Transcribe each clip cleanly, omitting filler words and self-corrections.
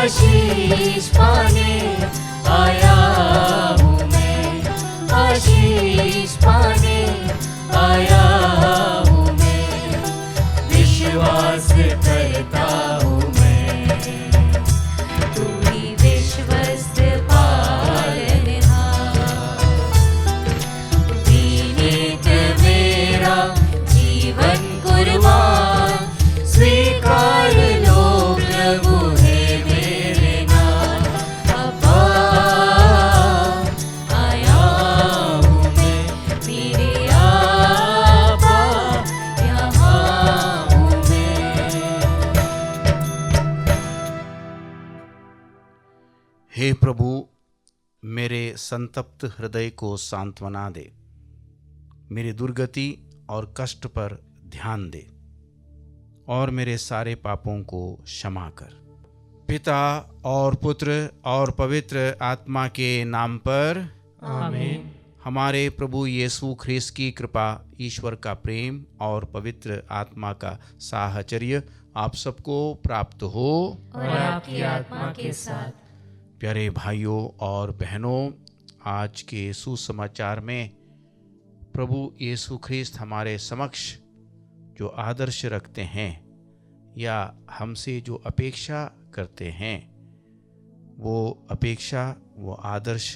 आशीष पाने आया हूँ मैं, आशीष पाने आया हूँ मैं, विश्वास करता हूँ मैं, तू ही विश्वस्त पालनहार, विनीत मेरा जीवन कुर्बान, स्वीकार लो प्रभु है मेरे नाम। अब्बा आया हूँ मैं, मेरे आबा यहाँ हूँ मैं। हे प्रभु, मेरे संतप्त हृदय को सांत्वना दे, मेरी दुर्गति और कष्ट पर ध्यान दे और मेरे सारे पापों को क्षमा कर। पिता और पुत्र और पवित्र आत्मा के नाम पर आमीन। हमारे प्रभु यीशु ख्रीस्त की कृपा, ईश्वर का प्रेम और पवित्र आत्मा का साहचर्य आप सबको प्राप्त हो। और आपकी आत्मा के साथ। प्यारे भाइयों और बहनों, आज के सुसमाचार में प्रभु यीशु ख्रीस्त हमारे समक्ष जो आदर्श रखते हैं या हमसे जो अपेक्षा करते हैं, वो अपेक्षा, वो आदर्श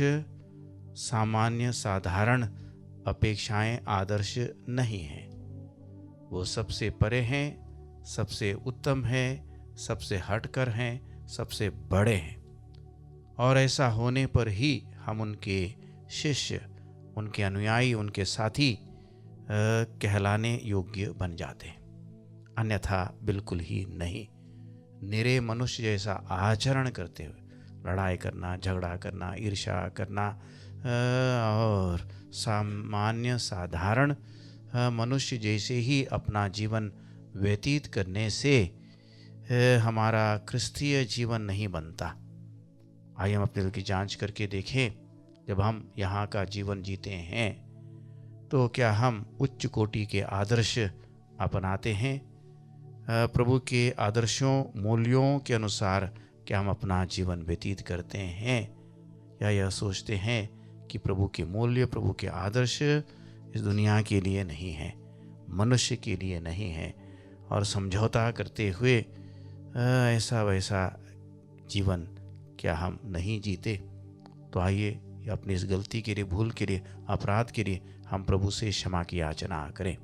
सामान्य साधारण अपेक्षाएं आदर्श नहीं हैं। वो सबसे परे हैं, सबसे उत्तम हैं, सबसे हटकर हैं, सबसे बड़े हैं। और ऐसा होने पर ही हम उनके शिष्य, उनके अनुयायी, उनके साथी कहलाने योग्य बन जाते हैं, अन्यथा बिल्कुल ही नहीं। निरे मनुष्य जैसा आचरण करते हुए लड़ाई करना, झगड़ा करना, ईर्ष्या करना और सामान्य साधारण मनुष्य जैसे ही अपना जीवन व्यतीत करने से हमारा क्रिस्तीय जीवन नहीं बनता। आइए हम अपने दिल की जांच करके देखें, जब हम यहाँ का जीवन जीते हैं तो क्या हम उच्च कोटि के आदर्श अपनाते हैं? प्रभु के आदर्शों, मूल्यों के अनुसार क्या हम अपना जीवन व्यतीत करते हैं, या यह सोचते हैं कि प्रभु के मूल्य, प्रभु के आदर्श इस दुनिया के लिए नहीं है, मनुष्य के लिए नहीं है, और समझौता करते हुए ऐसा वैसा जीवन क्या हम नहीं जीते? तो आइए अपनी इस गलती के लिए, भूल के लिए, अपराध के लिए हम प्रभु से क्षमा की याचना करें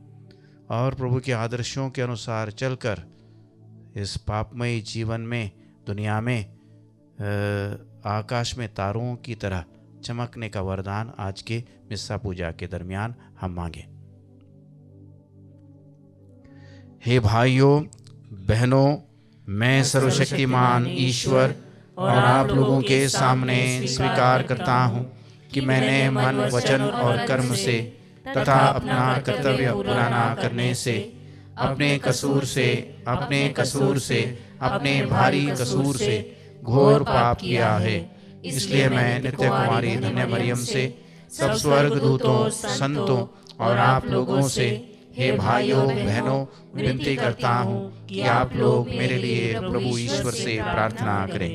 और प्रभु के आदर्शों के अनुसार चलकर इस पापमय जीवन में, दुनिया में आकाश में तारों की तरह चमकने का वरदान आज के मिस्सा पूजा के दरमियान हम मांगें। हे भाइयों बहनों, मैं सर्वशक्तिमान ईश्वर और आप लोगों के सामने स्वीकार करता हूँ कि मैंने मन, वचन और कर्म से तथा अपना कर्तव्य पूरा न करने से, अपने कसूर से, अपने भारी कसूर से घोर पाप किया है। इसलिए मैं नित्य कुमारी धन्य मरियम से, सब स्वर्ग दूतों, संतों और आप लोगों से, हे भाइयों बहनों, विनती करता हूँ कि आप लोग मेरे लिए प्रभु ईश्वर से प्रार्थना करें।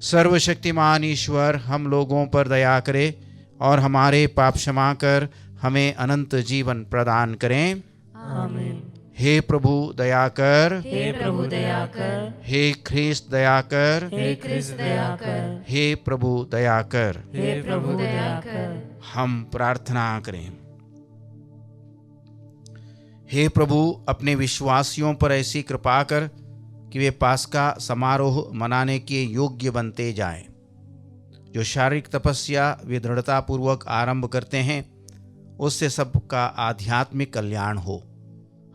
सर्वशक्तिमान ईश्वर हम लोगों पर दया करे और हमारे पाप क्षमा कर हमें अनंत जीवन प्रदान करें। आमीन। हे प्रभु दया कर, हे प्रभु दया कर, हे ख्रीस्त दया कर, हे ख्रीस्त दया कर, हे प्रभु दया कर। हे प्रभु दया कर। हम प्रार्थना करें। हे प्रभु, अपने विश्वासियों पर ऐसी कृपा कर कि वे पास्का समारोह मनाने के योग्य बनते जाएं। जो शारीरिक तपस्या वे दृढ़तापूर्वक आरंभ करते हैं, उससे सबका आध्यात्मिक कल्याण हो।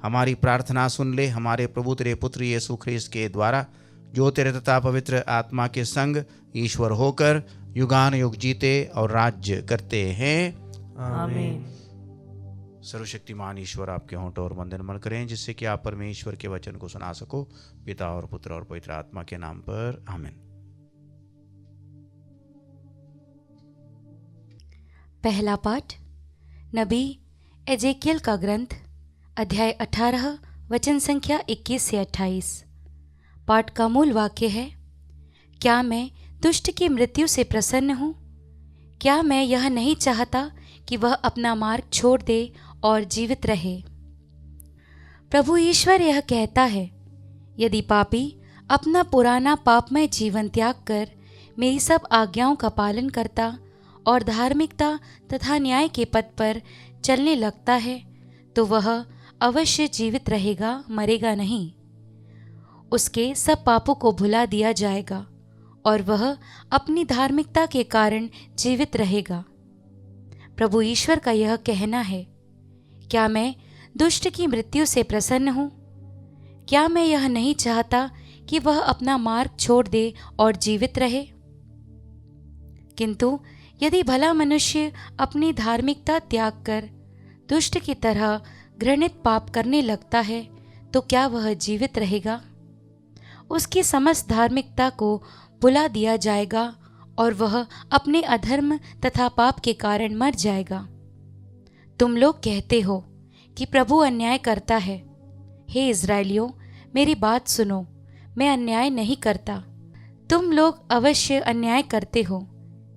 हमारी प्रार्थना सुन ले। हमारे प्रभु तेरे पुत्र यीशु ख्रीस्त के द्वारा, जो तेरे तथा पवित्र आत्मा के संग ईश्वर होकर युगान युग जीते और राज्य करते हैं। आमीन। सर्वशक्तिमान ईश्वर आपके होंठों और मन निर्मल करें, जिससे कि आप परमेश्वर के वचन को सुना सको। पिता और पुत्र और पवित्र आत्मा के नाम पर आमीन। पहला पाठ नबी एजेकियल का ग्रंथ, अध्याय 18 वचन संख्या 21 से 28। पाठ का मूल वाक्य है क्या मैं दुष्ट की मृत्यु से प्रसन्न हूँ? क्या मैं यह नहीं चाहता कि वह अपना मार्ग छोड़ दे और जीवित रहे? प्रभु ईश्वर यह कहता है, यदि पापी अपना पुराना पापमय जीवन त्याग कर मेरी सब आज्ञाओं का पालन करता और धार्मिकता तथा न्याय के पथ पर चलने लगता है, तो वह अवश्य जीवित रहेगा, मरेगा नहीं। उसके सब पापों को भुला दिया जाएगा और वह अपनी धार्मिकता के कारण जीवित रहेगा। प्रभु ईश्वर का यह कहना है, क्या मैं दुष्ट की मृत्यु से प्रसन्न हूँ? क्या मैं यह नहीं चाहता कि वह अपना मार्ग छोड़ दे और जीवित रहे? किंतु यदि भला मनुष्य अपनी धार्मिकता त्याग कर दुष्ट की तरह घृणित पाप करने लगता है, तो क्या वह जीवित रहेगा? उसकी समस्त धार्मिकता को भुला दिया जाएगा और वह अपने अधर्म तथा पाप के कारण मर जाएगा। तुम लोग कहते हो कि प्रभु अन्याय करता है। हे इस्राएलियों, मेरी बात सुनो, मैं अन्याय नहीं करता। तुम लोग अवश्य अन्याय करते हो।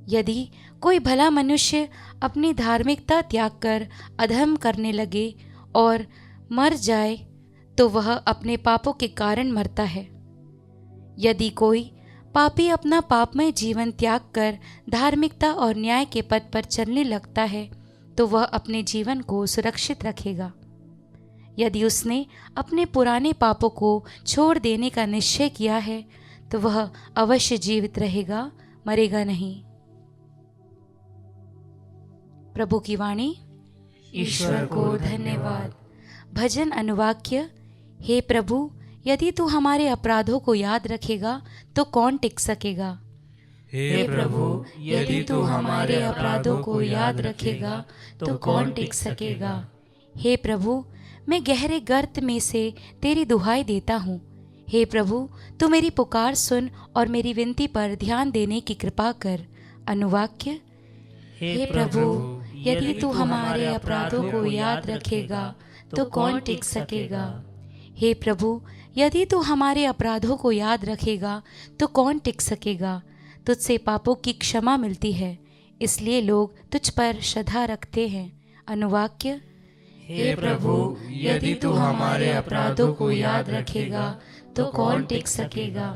यदि कोई भला मनुष्य अपनी धार्मिकता त्याग कर अधर्म करने लगे और मर जाए, तो वह अपने पापों के कारण मरता है। यदि कोई पापी अपना पापमय जीवन त्याग कर धार्मिकता और न्याय के पथ पर चलने लगता है, तो वह अपने जीवन को सुरक्षित रखेगा। यदि उसने अपने पुराने पापों को छोड़ देने का निश्चय किया है, तो वह अवश्य जीवित रहेगा, मरेगा नहीं। प्रभु की वाणी। ईश्वर को धन्यवाद। भजन अनुवाक्य। हे प्रभु, यदि तू हमारे अपराधों को याद रखेगा तो कौन टिक सकेगा? हे प्रभु, यदि तू हमारे अपराधों को याद रखेगा तो कौन टिक सकेगा? हे प्रभु, मैं गहरे गर्त में से तेरी दुहाई देता हूँ। हे प्रभु, तू मेरी पुकार सुन और मेरी विनती पर ध्यान देने की कृपा कर। अनुवाक्य। हे प्रभु, यदि तू हमारे अपराधों को याद रखेगा तो कौन टिक सकेगा? हे प्रभु, यदि तू हमारे अपराधों को याद रखेगा तो कौन टिक सकेगा? तुझसे पापों की क्षमा मिलती है, इसलिए लोग तुझ पर श्रद्धा रखते हैं। अनुवाक्य। हे प्रभु, यदि तू हमारे अपराधों को याद रखेगा तो कौन टिक सकेगा?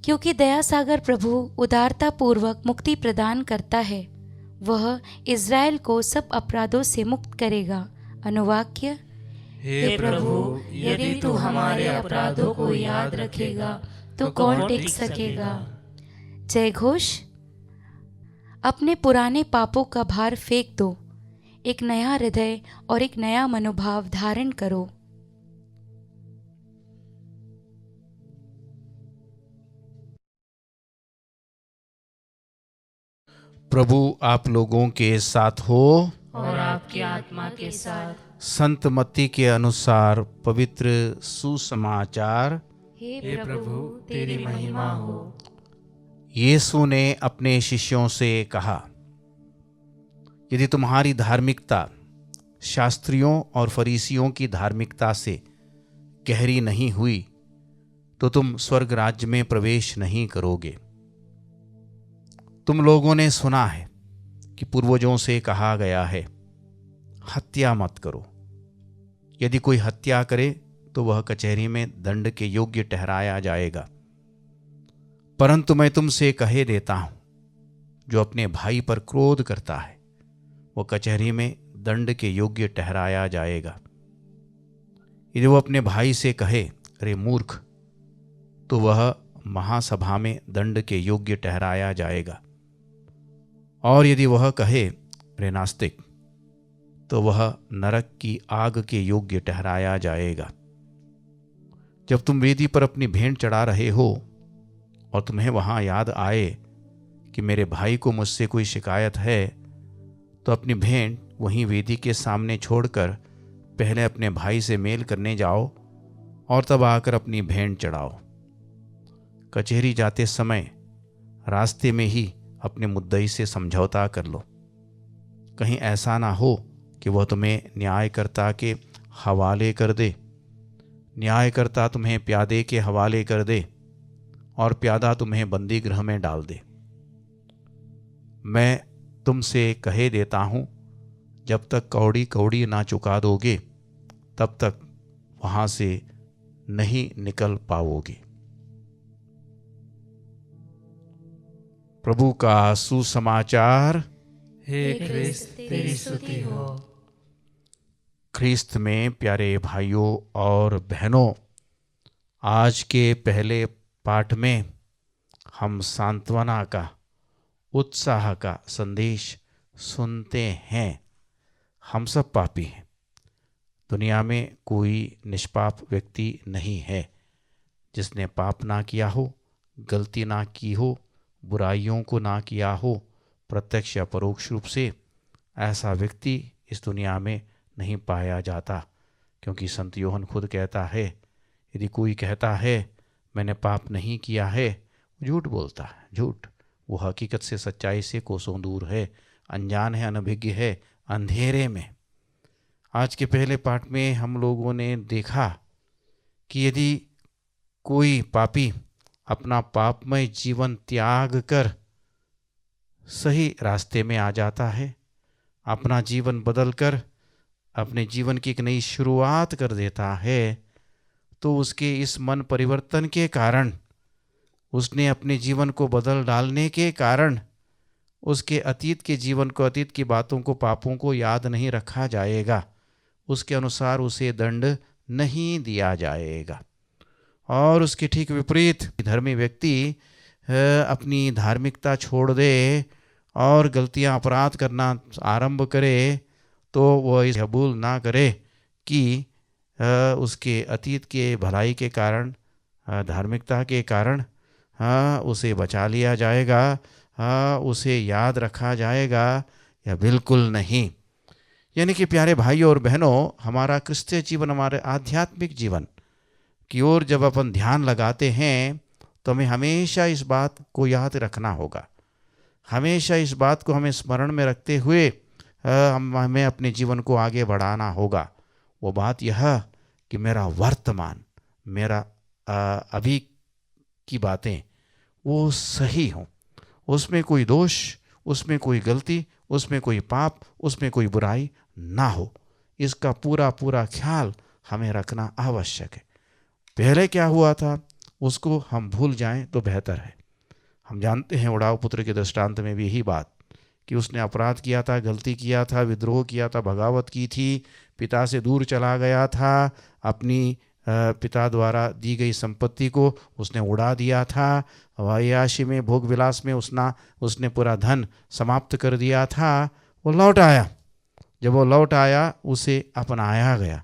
क्योंकि दया सागर प्रभु उदारता पूर्वक मुक्ति प्रदान करता है, वह इज़राइल को सब अपराधों से मुक्त करेगा। अनुवाक्य। हे प्रभु, यदि तू हमारे अपराधों को याद रखेगा तो कौन टिक सकेगा? जय घोष। अपने पुराने पापों का भार फेंक दो, एक नया हृदय और एक नया मनोभाव धारण करो। प्रभु आप लोगों के साथ हो और आपकी आत्मा के साथ। संत मत्ती के अनुसार पवित्र सुसमाचार। हे प्रभु, तेरी महिमा हो। यीशु ने अपने शिष्यों से कहा, यदि तुम्हारी धार्मिकता शास्त्रियों और फरीसियों की धार्मिकता से गहरी नहीं हुई तो तुम स्वर्ग राज्य में प्रवेश नहीं करोगे। तुम लोगों ने सुना है कि पूर्वजों से कहा गया है, हत्या मत करो। यदि कोई हत्या करे तो वह कचहरी में दंड के योग्य ठहराया जाएगा। परंतु मैं तुमसे कहे देता हूं, जो अपने भाई पर क्रोध करता है वह कचहरी में दंड के योग्य ठहराया जाएगा। यदि वह अपने भाई से कहे, अरे मूर्ख, तो वह महासभा में दंड के योग्य ठहराया जाएगा। और यदि वह कहे, अरे नास्तिक, तो वह नरक की आग के योग्य ठहराया जाएगा। जब तुम वेदी पर अपनी भेंट चढ़ा रहे हो और तुम्हें वहां याद आए कि मेरे भाई को मुझसे कोई शिकायत है, तो अपनी भेंट वहीं वेदी के सामने छोड़कर पहले अपने भाई से मेल करने जाओ और तब आकर अपनी भेंट चढ़ाओ। कचहरी जाते समय रास्ते में ही अपने मुद्दई से समझौता कर लो, कहीं ऐसा ना हो कि वह तुम्हें न्यायकर्ता के हवाले कर दे, न्यायकर्ता तुम्हें प्यादे के हवाले कर दे और प्यादा तुम्हें बंदी गृह में डाल दे। मैं तुमसे कहे देता हूं, जब तक कौड़ी कौड़ी ना चुका दोगे तब तक वहां से नहीं निकल पाओगे। प्रभु का सुसमाचार। हे ख्रिस्त तेरी स्तुति हो। ख्रिस्त में प्यारे भाइयों और बहनों, आज के पहले पाठ में हम सांत्वना का, उत्साह का संदेश सुनते हैं। हम सब पापी हैं। दुनिया में कोई निष्पाप व्यक्ति नहीं है जिसने पाप ना किया हो, गलती ना की हो, बुराइयों को ना किया हो। प्रत्यक्ष या परोक्ष रूप से ऐसा व्यक्ति इस दुनिया में नहीं पाया जाता, क्योंकि संत योहन खुद कहता है, यदि कोई कहता है मैंने पाप नहीं किया है, झूठ बोलता है। झूठ, वो हकीकत से, सच्चाई से कोसों दूर है, अनजान है, अनभिज्ञ है, अंधेरे में। आज के पहले पाठ में हम लोगों ने देखा कि यदि कोई पापी अपना पापमय जीवन त्याग कर सही रास्ते में आ जाता है, अपना जीवन बदल कर अपने जीवन की एक नई शुरुआत कर देता है, तो उसके इस मन परिवर्तन के कारण, उसने अपने जीवन को बदल डालने के कारण, उसके अतीत के जीवन को, अतीत की बातों को, पापों को याद नहीं रखा जाएगा। उसके अनुसार उसे दंड नहीं दिया जाएगा। और उसके ठीक विपरीत धर्मी व्यक्ति अपनी धार्मिकता छोड़ दे और गलतियां, अपराध करना आरंभ करे, तो वह इस भूल ना करे कि उसके अतीत के भलाई के कारण, धार्मिकता के कारण उसे बचा लिया जाएगा, उसे याद रखा जाएगा, या बिल्कुल नहीं। यानी कि प्यारे भाइयों और बहनों, हमारा क्रिस्तीय जीवन, हमारे आध्यात्मिक जीवन की ओर जब अपन ध्यान लगाते हैं तो हमें हमेशा इस बात को याद रखना होगा। हमेशा इस बात को हमें स्मरण में रखते हुए हमें अपने जीवन को आगे बढ़ाना होगा। वो बात यह कि मेरा वर्तमान, मेरा अभी की बातें वो सही हों, उसमें कोई दोष, उसमें कोई गलती, उसमें कोई पाप, उसमें कोई बुराई ना हो। इसका पूरा पूरा ख्याल हमें रखना आवश्यक है। पहले क्या हुआ था उसको हम भूल जाएं तो बेहतर है। हम जानते हैं उड़ाव पुत्र के दृष्टांत में भी यही बात, कि उसने अपराध किया था, गलती किया था, विद्रोह किया था, बगावत की थी, पिता से दूर चला गया था, अपनी पिता द्वारा दी गई संपत्ति को उसने उड़ा दिया था, वायाशी में, भोग विलास में उसने पूरा धन समाप्त कर दिया था। वो लौट आया। जब वो लौट आया, उसे अपनाया गया,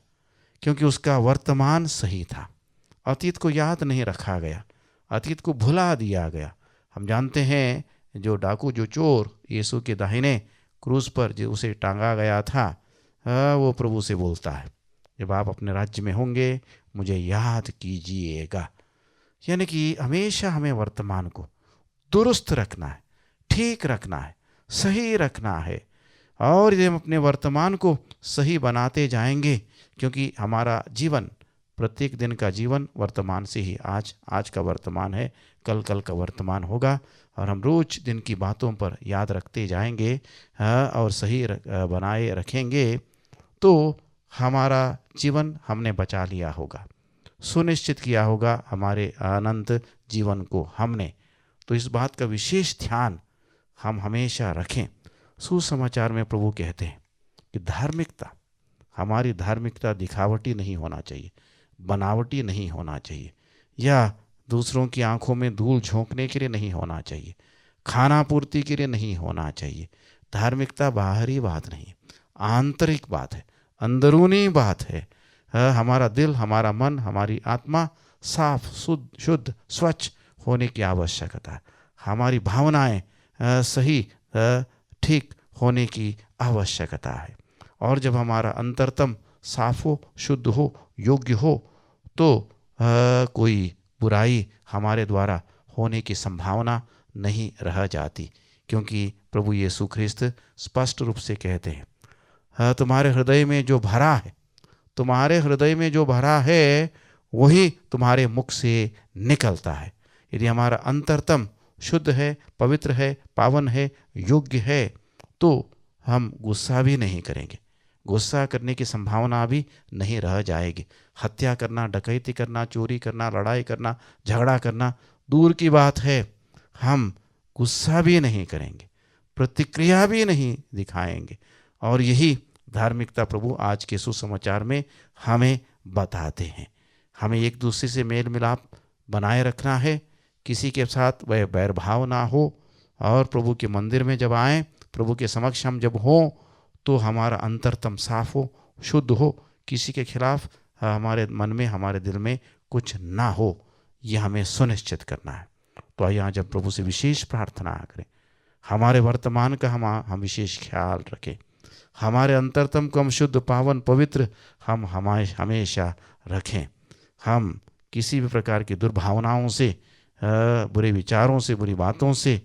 क्योंकि उसका वर्तमान सही था। अतीत को याद नहीं रखा गया, अतीत को भुला दिया गया। हम जानते हैं जो डाकू, जो चोर यीशु के दाहिने क्रूस पर जो उसे टांगा गया था, वो प्रभु से बोलता है, जब आप अपने राज्य में होंगे मुझे याद कीजिएगा। यानी कि हमेशा हमें वर्तमान को दुरुस्त रखना है, ठीक रखना है, सही रखना है। और यदि हम अपने वर्तमान को सही बनाते जाएंगे, क्योंकि हमारा जीवन, प्रत्येक दिन का जीवन वर्तमान से ही, आज का वर्तमान है, कल का वर्तमान होगा। और हम रोज दिन की बातों पर याद रखते जाएंगे और सही बनाए रखेंगे, तो हमारा जीवन हमने बचा लिया होगा, सुनिश्चित किया होगा हमारे अनंत जीवन को हमने। तो इस बात का विशेष ध्यान हम हमेशा रखें। सुसमाचार में प्रभु कहते हैं कि धार्मिकता, हमारी धार्मिकता दिखावटी नहीं होना चाहिए, बनावटी नहीं होना चाहिए, या दूसरों की आंखों में धूल झोंकने के लिए नहीं होना चाहिए, खाना पूर्ति के लिए नहीं होना चाहिए। धार्मिकता बाहरी बात नहीं, आंतरिक बात है, अंदरूनी बात है। हमारा दिल, हमारा मन, हमारी आत्मा साफ, शुद्ध, स्वच्छ होने की आवश्यकता है। हमारी भावनाएं सही, ठीक होने की आवश्यकता है। और जब हमारा अंतरतम साफ हो, शुद्ध हो, योग्य हो, तो कोई बुराई हमारे द्वारा होने की संभावना नहीं रह जाती, क्योंकि प्रभु यीशु ख्रिस्त स्पष्ट रूप से कहते हैं, तुम्हारे हृदय में जो भरा है, तुम्हारे हृदय में जो भरा है वही तुम्हारे मुख से निकलता है। यदि हमारा अंतरतम शुद्ध है, पवित्र है, पावन है, योग्य है, तो हम गुस्सा भी नहीं करेंगे। गुस्सा करने की संभावना भी नहीं रह जाएगी। हत्या करना, डकैती करना, चोरी करना, लड़ाई करना, झगड़ा करना दूर की बात है, हम गुस्सा भी नहीं करेंगे, प्रतिक्रिया भी नहीं दिखाएंगे। और यही धार्मिकता प्रभु आज के सुसमाचार में हमें बताते हैं। हमें एक दूसरे से मेल मिलाप बनाए रखना है, किसी के साथ वह बैरभाव ना हो। और प्रभु के मंदिर में जब आएँ, प्रभु के समक्ष हम जब हों, तो हमारा अंतरतम साफ हो, शुद्ध हो, किसी के खिलाफ हमारे मन में, हमारे दिल में कुछ ना हो, यह हमें सुनिश्चित करना है। तो आइए आज जब प्रभु से विशेष प्रार्थना करें, हमारे वर्तमान का हम विशेष ख्याल रखें, हमारे अंतरतम को हम शुद्ध, पावन, पवित्र हम हमेशा रखें। हम किसी भी प्रकार की दुर्भावनाओं से, बुरे विचारों से, बुरी बातों से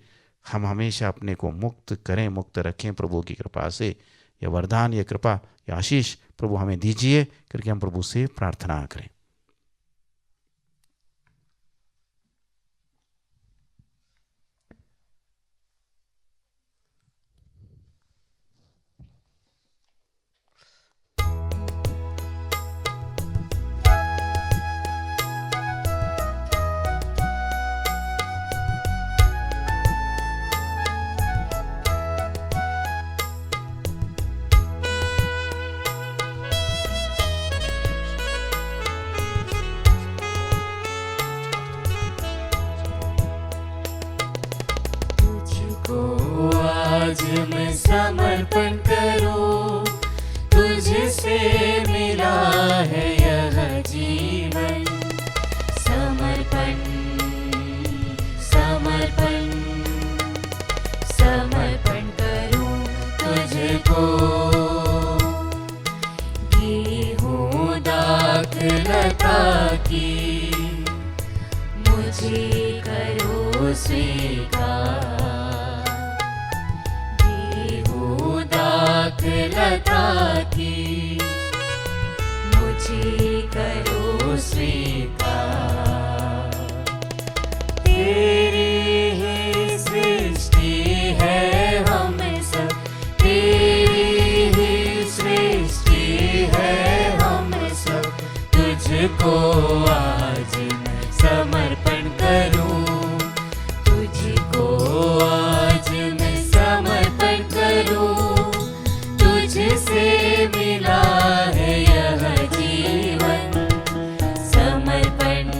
हम हमेशा अपने को मुक्त करें, मुक्त रखें प्रभु की कृपा से। यह वरदान, यह कृपा, यह आशीष प्रभु हमें दीजिए करके हम प्रभु से प्रार्थना करें। आज मैं समर्पण करूं, तुझसे मिला है यह जीवन। समर्पण, समर्पण, समर्पण करूं तुझको। ये हूँ दाखलता की, मुझे करो स्वीकार। दाखलता की, मुझे करो स्वीकार। तेरी ही सृष्टि है हम सब, तेरी ही सृष्टि है हम सब। तुझको आज मैं समर्पण करूं, तुझको आज मैं समर्पण करूं। तुझसे मिला है यह जीवन। समर्पण,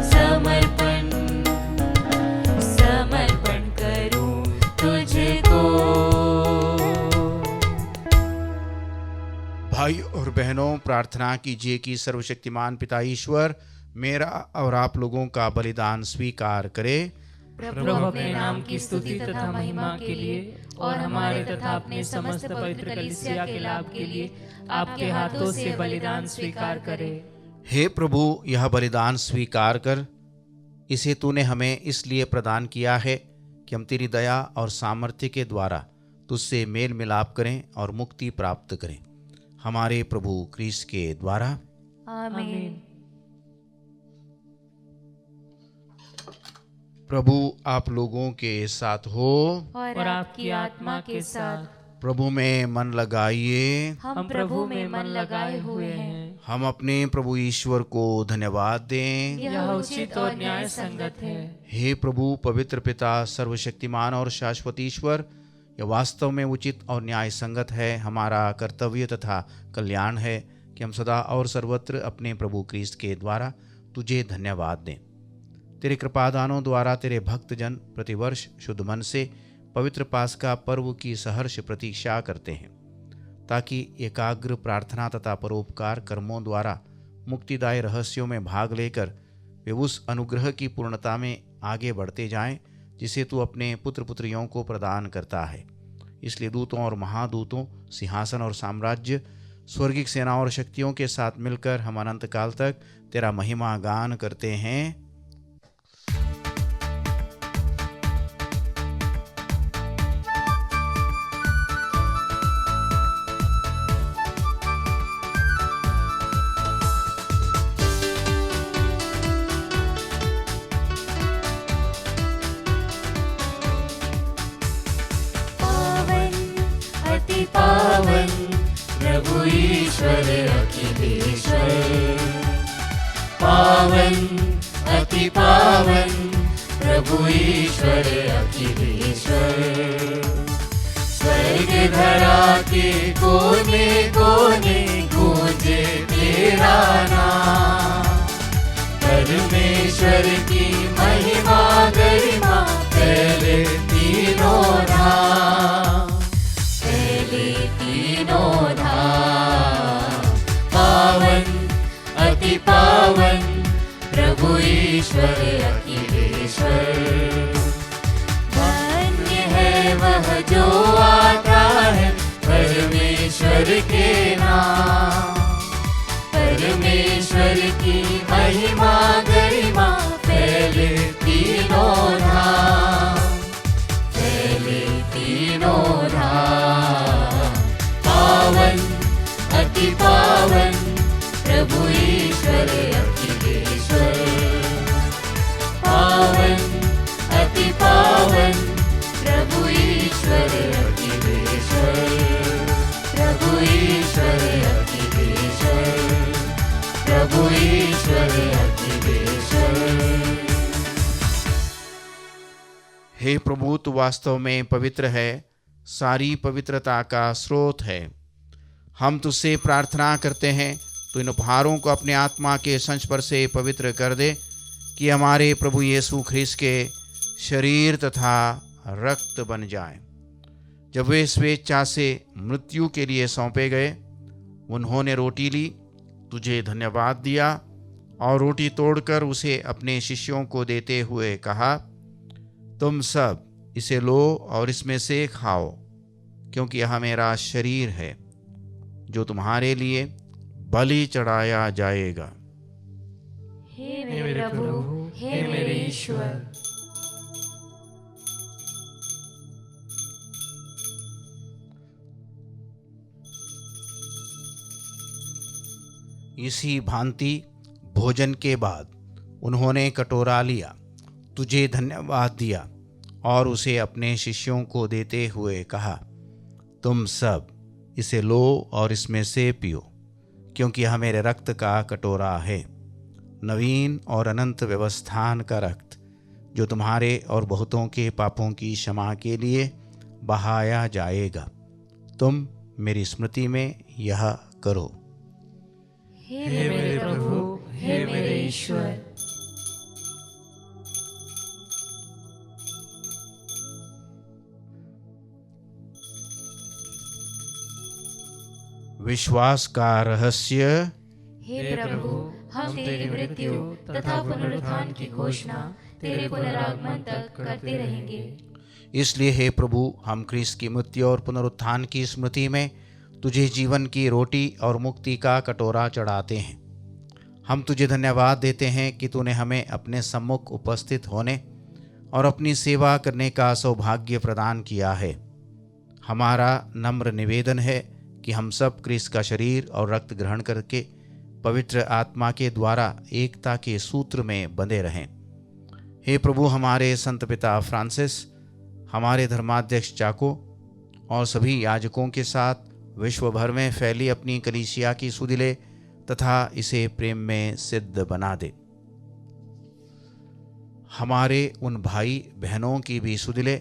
समर्पण, समर्पण करूं तुझको। भाई और बहनों, प्रार्थना कीजिए कि सर्वशक्तिमान पिता ईश्वर मेरा और आप लोगों का बलिदान स्वीकार करे। प्रभु अपने नाम की स्तुति तथा महिमा के लिए और हमारे तथा अपने समस्त पवित्र कलीसिया के लाभ के लिए आपके हाथों से बलिदान स्वीकार करे। हे प्रभु, यह बलिदान स्वीकार कर। इसे तूने हमें इसलिए प्रदान किया है कि हम तेरी दया और सामर्थ्य के द्वारा तुझसे मेल मिलाप करें और मुक्ति प्राप्त करें, हमारे प्रभु क्रिस्त के द्वारा। आमीन। प्रभु आप लोगों के साथ हो और आपकी आत्मा के साथ। प्रभु में मन लगाइए। हम प्रभु में मन लगाए हुए हैं। हम अपने प्रभु ईश्वर को धन्यवाद दें। यह उचित और न्याय संगत है। हे प्रभु पवित्र पिता, सर्वशक्तिमान और शाश्वत ईश्वर, यह वास्तव में उचित और न्याय संगत है, हमारा कर्तव्य तथा कल्याण है कि हम सदा और सर्वत्र अपने प्रभु क्रिस्त के द्वारा तुझे धन्यवाद दें। तेरे कृपादानों द्वारा तेरे भक्तजन प्रतिवर्ष शुद्ध मन से पवित्र पास्का पर्व की सहर्ष प्रतीक्षा करते हैं, ताकि एकाग्र प्रार्थना तथा परोपकार कर्मों द्वारा मुक्तिदायी रहस्यों में भाग लेकर वे उस अनुग्रह की पूर्णता में आगे बढ़ते जाएं जिसे तू अपने पुत्र पुत्रियों को प्रदान करता है। इसलिए दूतों और महादूतों, सिंहासन और साम्राज्य, स्वर्गिक सेनाओं और शक्तियों के साथ मिलकर हम अनंत काल तक तेरा महिमा गान करते हैं। ईश्वर अखिलेश्वर। पावन अति पावन प्रभु ईश्वर अखिलेश्वर। स्वर्ग धरा के कोने कोने गूंजे तेरा नाम। परमेश्वर की महिमा गरिमा फैले तीनों धाम, फैले तीनों धाम। पावन अति पावन प्रभु ईश्वर अखिलेश्वर। धन्य है वह जो आता है परमेश्वर के नाम। परमेश्वर की महिमा गरिमा फैले तीनों धाम, फैले तीनों धाम। पावन अति पावन प्रभु ईश्वर अखिलेश्वर। पावन अति पावन प्रभु ईश्वर अखिलेश्वर। प्रभु ईश्वर अखिलेश्वर। प्रभु ईश्वर अखिलेश्वर। हे प्रभु, तू वास्तव में पवित्र है, सारी पवित्रता का स्रोत है। हम तुझसे प्रार्थना करते हैं, तो इन उपहारों को अपने आत्मा के संस्पर्श से पवित्र कर दे, कि हमारे प्रभु यीशु ख्रीस्त के शरीर तथा रक्त बन जाए। जब वे स्वेच्छा से मृत्यु के लिए सौंपे गए, उन्होंने रोटी ली, तुझे धन्यवाद दिया और रोटी तोड़कर उसे अपने शिष्यों को देते हुए कहा, तुम सब इसे लो और इसमें से खाओ, क्योंकि यह मेरा शरीर है जो तुम्हारे लिए बलि चढ़ाया जाएगा। हे मेरे प्रभु, हे मेरे ईश्वर। इसी भांति भोजन के बाद उन्होंने कटोरा लिया, तुझे धन्यवाद दिया और उसे अपने शिष्यों को देते हुए कहा, तुम सब इसे लो और इसमें से पियो, क्योंकि यह मेरे रक्त का कटोरा है, नवीन और अनंत व्यवस्थान का रक्त, जो तुम्हारे और बहुतों के पापों की क्षमा के लिए बहाया जाएगा। तुम मेरी स्मृति में यह करो। हे मेरे प्रभु, हे मेरे ईश्वर। विश्वास का रहस्य। हे प्रभु, हम तेरी मृत्यु तथा पुनरुत्थान की घोषणा तेरे पुनरागमन तक करते रहेंगे। इसलिए हे प्रभु, हम ख्रीस्त की मृत्यु और पुनरुत्थान की स्मृति में तुझे जीवन की रोटी और मुक्ति का कटोरा चढ़ाते हैं। हम तुझे धन्यवाद देते हैं कि तूने हमें अपने सम्मुख उपस्थित होने और अपनी सेवा करने का सौभाग्य प्रदान किया है। हमारा नम्र निवेदन है कि हम सब ख्रीस्त का शरीर और रक्त ग्रहण करके पवित्र आत्मा के द्वारा एकता के सूत्र में बंधे रहें। हे प्रभु, हमारे संत पिता फ्रांसिस, हमारे धर्माध्यक्ष चाको और सभी याजकों के साथ विश्व भर में फैली अपनी कलीसिया की सुधि ले तथा इसे प्रेम में सिद्ध बना दे। हमारे उन भाई बहनों की भी सुधि ले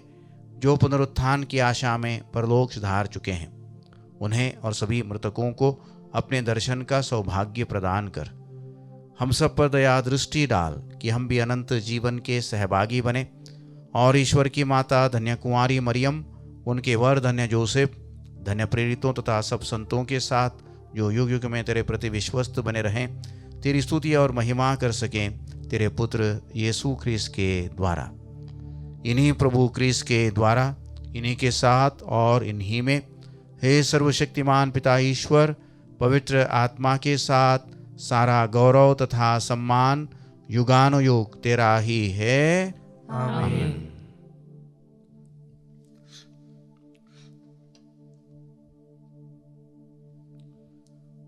जो पुनरुत्थान की आशा में परलोक सिधार चुके हैं। उन्हें और सभी मृतकों को अपने दर्शन का सौभाग्य प्रदान कर। हम सब पर दया दृष्टि डाल कि हम भी अनंत जीवन के सहभागी बने और ईश्वर की माता धन्य कुंवारी मरियम, उनके वर धन्य जोसेफ, धन्य प्रेरितों तथा सब संतों के साथ जो युग युग में तेरे प्रति विश्वस्त बने रहें, तेरी स्तुति और महिमा कर सकें तेरे पुत्र यीशु ख्रीस्त के द्वारा। इन्हीं प्रभु ख्रीस्त के द्वारा, इन्हीं के साथ और इन्हीं में, हे सर्वशक्तिमान पिता ईश्वर, पवित्र आत्मा के साथ सारा गौरव तथा सम्मान युगानुयुग तेरा ही है। आमीन।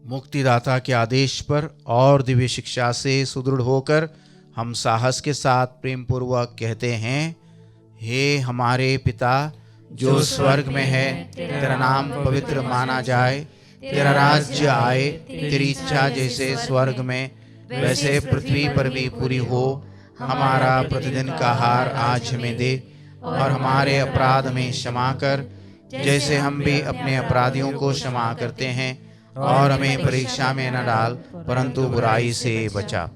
मुक्तिदाता के आदेश पर और दिव्य शिक्षा से सुदृढ़ होकर हम साहस के साथ प्रेम पूर्वक कहते हैं, हे हमारे पिता जो स्वर्ग में है, तेरा नाम पवित्र माना जाए, तेरा राज्य आए, तेरी इच्छा जैसे स्वर्ग में वैसे पृथ्वी पर भी पूरी हो। हमारा प्रतिदिन का आहार आज हमें दे, और हमारे अपराध में क्षमा कर, जैसे हम भी अपने अपराधियों को क्षमा करते हैं। और हमें परीक्षा में न डाल, परंतु बुराई से बचा।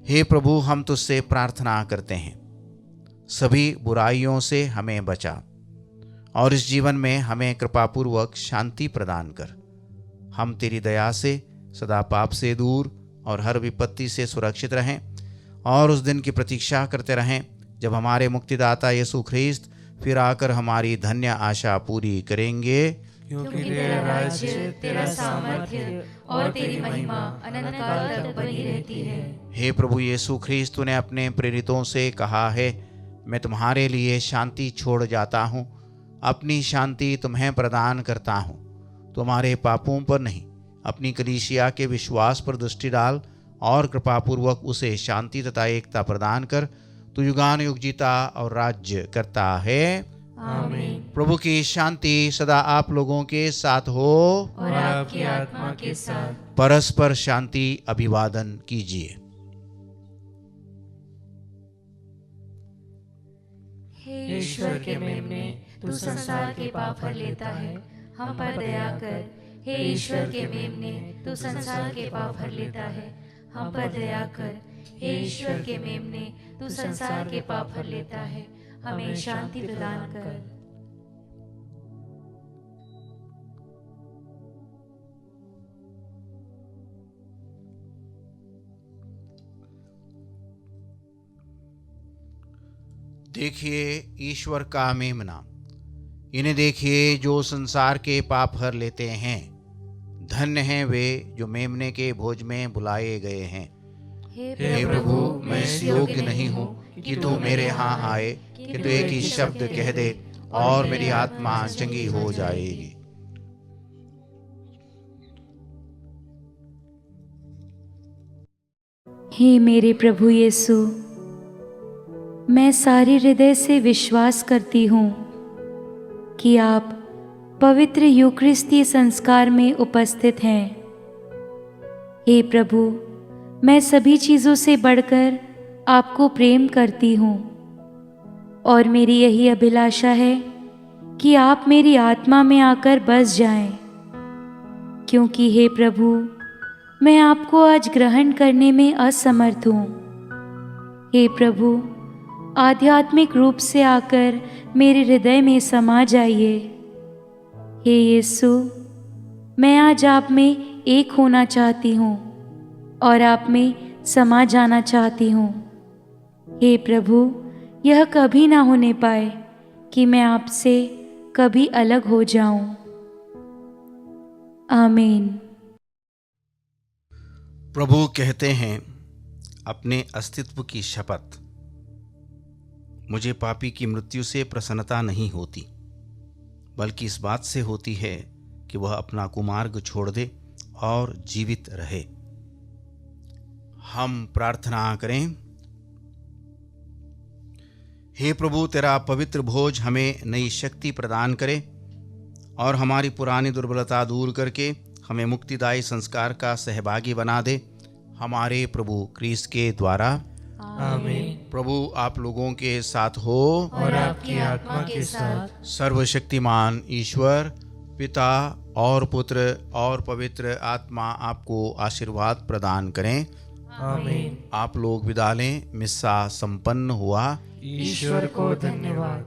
हे प्रभु, हम तुझसे प्रार्थना करते हैं, सभी बुराइयों से हमें बचा, और इस जीवन में हमें कृपापूर्वक शांति प्रदान कर। हम तेरी दया से सदा पाप से दूर और हर विपत्ति से सुरक्षित रहें, और उस दिन की प्रतीक्षा करते रहें जब हमारे मुक्तिदाता यीशु ख्रीस्त फिर आकर हमारी धन्य आशा पूरी करेंगे। क्योंकि तेरा राज्य, तेरा सामर्थ्य और तेरी महिमा अनंत काल तक बनी रहती है। हे प्रभु यीशु ख्रीस्त, तूने अपने प्रेरितों से कहा है, मैं तुम्हारे लिए शांति छोड़ जाता हूँ, अपनी शांति तुम्हें प्रदान करता हूँ। तुम्हारे पापों पर नहीं, अपनी कलीसिया के विश्वास पर दृष्टि डाल, और कृपापूर्वक उसे शांति तथा एकता प्रदान कर। तू युगान युग जीता और राज्य करता है। आमीन। प्रभु की शांति सदा आप लोगों के साथ हो, और आपकी आत्मा के साथ। परस्पर शांति अभिवादन कीजिए। हे ईश्वर के मेमने, तू संसार के पाप हर लेता है, हम पर दया कर। हे ईश्वर के मेमने, तू संसार के पाप हर लेता है, हम पर दया कर। हे ईश्वर के मेमने, तू संसार के पाप हर लेता है, हमें शांति प्रदान कर। देखिए ईश्वर का मेमना, इन्हें देखिए जो संसार के पाप हर लेते हैं। धन्य हैं वे जो मेमने के भोज में बुलाए गए हैं। हे प्रभु, मैं इस योग्य नहीं हूँ कि तू मेरे यहाँ आए, कि तू एक ही शब्द कह दे और मेरी आत्मा चंगी हो जाएगी। हे मेरे प्रभु यीशु, मैं सारे हृदय से विश्वास करती हूँ कि आप पवित्र यूकरिस्तीय संस्कार में उपस्थित हैं। हे प्रभु, मैं सभी चीज़ों से बढ़कर आपको प्रेम करती हूँ, और मेरी यही अभिलाषा है कि आप मेरी आत्मा में आकर बस जाएं, क्योंकि हे प्रभु, मैं आपको आज ग्रहण करने में असमर्थ हूँ। हे प्रभु, आध्यात्मिक रूप से आकर मेरे हृदय में समा जाइए। हे यीशु, मैं आज आप में एक होना चाहती हूँ और आप में समा जाना चाहती हूँ। हे प्रभु, यह कभी ना होने पाए कि मैं आपसे कभी अलग हो जाऊं। आमीन। प्रभु कहते हैं अपने अस्तित्व की शपथ, मुझे पापी की मृत्यु से प्रसन्नता नहीं होती, बल्कि इस बात से होती है कि वह अपना कुमार्ग छोड़ दे और जीवित रहे। हम प्रार्थना करें। हे प्रभु, तेरा पवित्र भोज हमें नई शक्ति प्रदान करे और हमारी पुरानी दुर्बलता दूर करके हमें मुक्तिदायी संस्कार का सहभागी बना दे, हमारे प्रभु क्रिस्त के द्वारा। आमीन। प्रभु आप लोगों के साथ हो और आपकी आत्मा के साथ। सर्वशक्तिमान ईश्वर पिता और पुत्र और पवित्र आत्मा आपको आशीर्वाद प्रदान करें। आमीन। आप लोग विदा लें। मिस्सा संपन्न हुआ। ईश्वर को धन्यवाद।